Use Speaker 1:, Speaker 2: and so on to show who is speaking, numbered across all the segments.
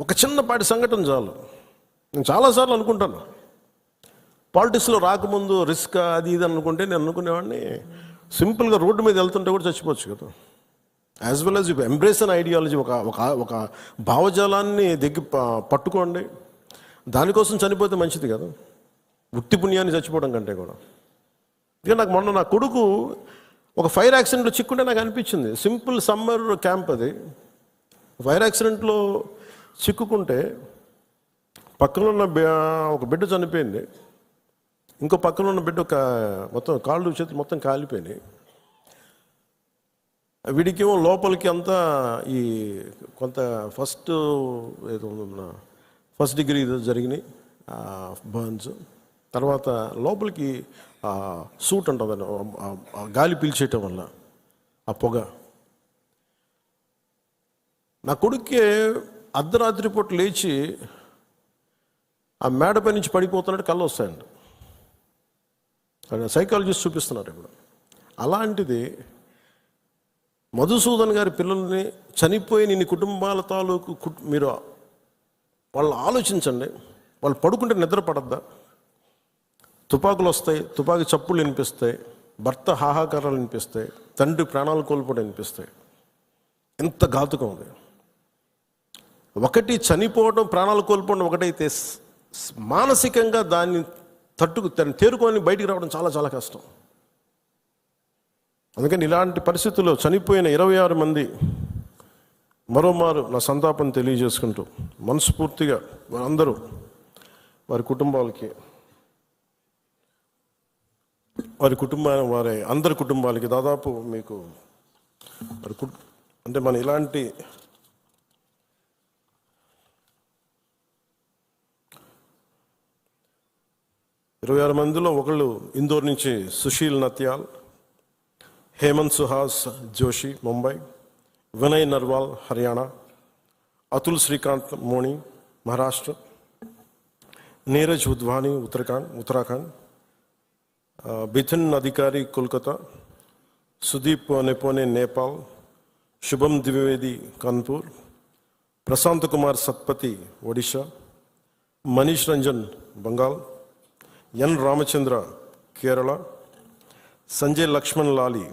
Speaker 1: ఒక చిన్నపాటి సంఘటన చాలు. నేను చాలాసార్లు అనుకుంటాను, పాలిటిక్స్లో రాకముందు రిస్క్ అది ఇది అనుకుంటే నేను అనుకునేవాడిని సింపుల్గా రోడ్డు మీద వెళ్తుంటే కూడా చచ్చిపోవచ్చు కదా. As well as embrace an ideology, ఒక భావజాలాన్ని పట్టుకోండి, దానికోసం చనిపోతే మంచిది కదా, ఉత్తి పుణ్యాన్ని చచ్చిపోవడం కంటే కూడా. ఇక నాకు మొన్న నా కొడుకు ఒక ఫైర్ యాక్సిడెంట్లో చిక్కుంటే నాకు అనిపించింది, సింపుల్ సమ్మర్ క్యాంప్ అది, ఫైర్ యాక్సిడెంట్లో చిక్కుకుంటే పక్కన ఉన్న ఒక బిడ్డ చనిపోయింది, ఇంకో పక్కన ఉన్న బిడ్డ మొత్తం కాళ్ళు చేతులు మొత్తం కాలిపోయినాయి. వీడికేమో లోపలికి అంతా ఈ కొంత ఫస్ట్ డిగ్రీ జరిగినాయి బర్న్స్, తర్వాత లోపలికి సూట్ ఉంటుందని గాలి పీల్చేయటం వల్ల ఆ పొగ. నా కొడుక్కి అర్ధరాత్రి పూట లేచి ఆ మేడపై నుంచి పడిపోతున్నట్టు కళ్ళు వస్తాయండి. సైకాలజిస్ట్ చూపిస్తున్నారు ఇప్పుడు. అలాంటిది మధుసూదన్ గారి పిల్లల్ని చనిపోయి ఇన్ని కుటుంబాల తాలూకు మీరు వాళ్ళు ఆలోచించండి, వాళ్ళు పడుకుంటే నిద్ర పడద్దా? తుపాకులు వస్తాయి, తుపాకీ చప్పుళ్ళు వినిపిస్తాయి, భర్త హాహాకారాలు వినిపిస్తాయి, తండ్రి ప్రాణాలు కోల్పోవడం వినిపిస్తాయి. ఎంత ఘాతుకం ఉంది. ఒకటి చనిపోవడం, ప్రాణాలు కోల్పోవడం ఒకటైతే, మానసికంగా దాన్ని తేరుకొని బయటికి రావడం చాలా చాలా కష్టం. అందుకని ఇలాంటి పరిస్థితుల్లో చనిపోయిన 26 మంది మరోమారు నా సంతాపం తెలియజేసుకుంటూ మనస్ఫూర్తిగా అందరూ వారి కుటుంబాలకి, వారి అందరి కుటుంబాలకి దాదాపు మీకు అంటే మన ఇలాంటి ఇరవై 26 మందిలో ఒకళ్ళు ఇందోర్ నుంచి సుశీల్ నత్యాల్, హేమంత్ సుహాస్ జోషి ముంబై, వినయ్ నర్వాల్ హర్యానా, అతుల్ శ్రీకాంత్ మోణి మహారాష్ట్ర, నీరజ్ ఉద్వాని ఉత్తరాఖండ్, బిథిన్ అధికారి కోల్కతా, సుదీప్ నెపోనే నేపాల్, శుభం ద్వివేది కాన్పూర్, ప్రశాంత్ కుమార్ సత్పతి ఒడిషా, మనీష్ రంజన్ బెంగాల్, ఎన్ రామచంద్ర కేరళ, సంజయ్ లక్ష్మణ్ లాలి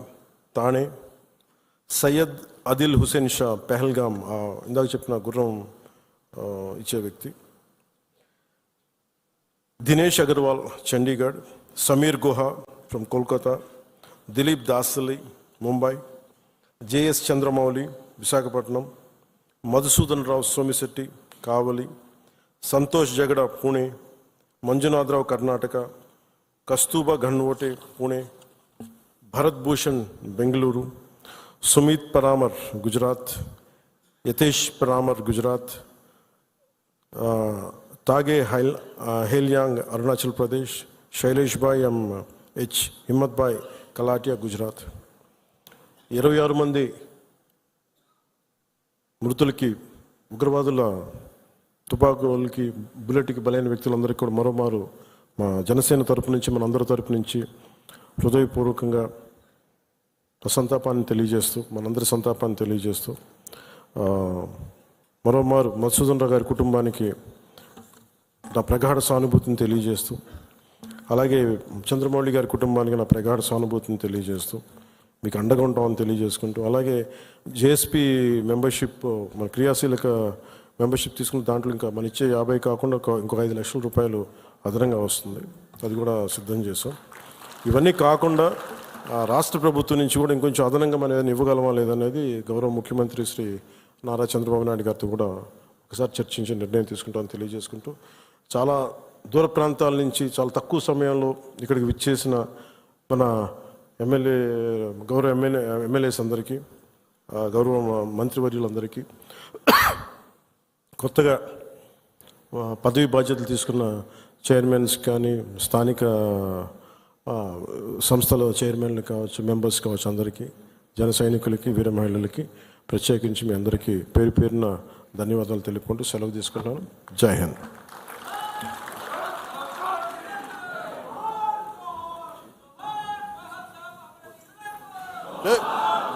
Speaker 1: తానే, సయ్యద్ అదిల్ హుసేన్ షా పెహల్గామ్, ఇందాక చెప్పిన గుర్రం ఇచ్చే వ్యక్తి, దినేష్ అగర్వాల్ చండీగఢ్, సమీర్ గుహా ఫ్రమ్ కోల్కతా, దిలీప్ దాసలి ముంబై, జేఎస్ చంద్రమౌళి విశాఖపట్నం, మధుసూదన్ రావు సోమిశెట్టి కావలి, సంతోష్ జగడ పూణే, మంజునాథరావు కర్ణాటక, కస్తూబా ఘన్వోటే పూణే, భరత్ భూషణ్ బెంగళూరు, సుమిత్ పరామర్ గుజరాత్, యతేష్ పరామర్ గుజరాత్, తాగే హేల్యాంగ్ అరుణాచల్ ప్రదేశ్, శైలేష్ భాయ్ హెచ్ హిమ్మత్ భాయ్ కలాటియా గుజరాత్. 26 మంది మృతులకి, ఉగ్రవాదుల తుపాకులకి, బుల్లెట్కి బలైన వ్యక్తులందరికీ కూడా మరోమారు మా జనసేన తరపు నుంచి, మన అందరి తరపు నుంచి హృదయపూర్వకంగా సంతాపాన్ని తెలియజేస్తూ, మనందరి సంతాపాన్ని తెలియజేస్తూ, మరోమారు మధుసూదన్ రావు గారి కుటుంబానికి నా ప్రగాఢ సానుభూతిని తెలియజేస్తూ, అలాగే చంద్రమౌళి గారి కుటుంబానికి నా ప్రగాఢ సానుభూతిని తెలియజేస్తూ, మీకు అండగా ఉంటామని తెలియజేసుకుంటూ, అలాగే జేఎస్పీ మెంబర్షిప్, మన క్రియాశీలక మెంబర్షిప్ తీసుకున్న దాంట్లో ఇంకా మన ఇచ్చే 50 కాకుండా ఇంకొక 5 లక్షల రూపాయలు అదనంగా వస్తుంది, అది కూడా సిద్ధం చేసాం. ఇవన్నీ కాకుండా రాష్ట్ర ప్రభుత్వం నుంచి కూడా ఇంకొంచెం అదనంగా మనం ఏదైనా ఇవ్వగలమా లేదనేది గౌరవ ముఖ్యమంత్రి శ్రీ నారా చంద్రబాబు నాయుడు గారితో కూడా ఒకసారి చర్చించి నిర్ణయం తీసుకుంటామని తెలియజేసుకుంటూ, చాలా దూర ప్రాంతాల నుంచి చాలా తక్కువ సమయంలో ఇక్కడికి విచ్చేసిన మన గౌరవ ఎమ్మెల్యేస్ అందరికీ, గౌరవ మంత్రివర్యులందరికీ, కొత్తగా పదవి బాధ్యతలు తీసుకున్న చైర్మన్స్ కానీ, స్థానిక సంస్థల చైర్మన్లు కావచ్చు, మెంబర్స్ కావచ్చు, అందరికీ, జన సైనికులకి, వీర మహిళలకి ప్రత్యేకించి మీ అందరికీ పేరు పేరున ధన్యవాదాలు తెలుపుకుంటూ సెలవు తీసుకుంటాను. జై హింద్.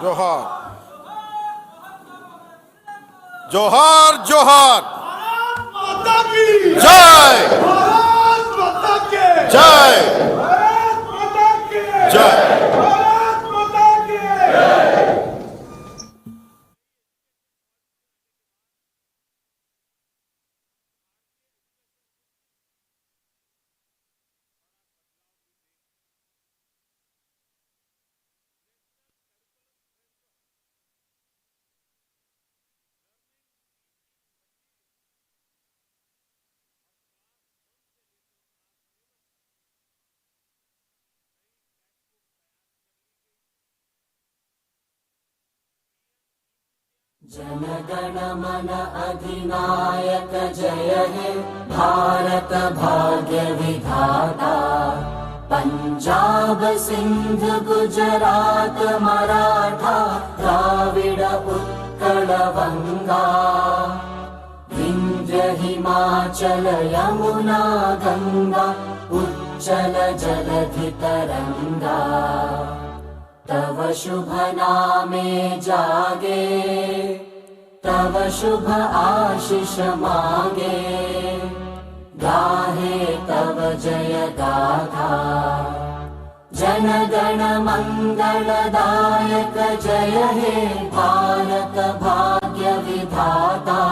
Speaker 1: జోహార్ జోహార్ జోహార్.
Speaker 2: माता की
Speaker 1: जय,
Speaker 2: भारत माता के
Speaker 1: जय,
Speaker 2: भारत माता के
Speaker 1: जय।
Speaker 2: भारत माता के
Speaker 3: जनगण मन अधिनायक जय हे भारत भाग्य विधाता। पंजाब सिंध गुजरात मराठा द्राविड उत्कल बंगा। विंध्य हिमाचल यमुना गंगा उच्चल जलधि तरंगा। तव शुभ नामे जागे तव शुभ आशीष मागे। गाहे तव जय गाथा जन गण मंगलदायक जय हे भारत भाग्य विधाता।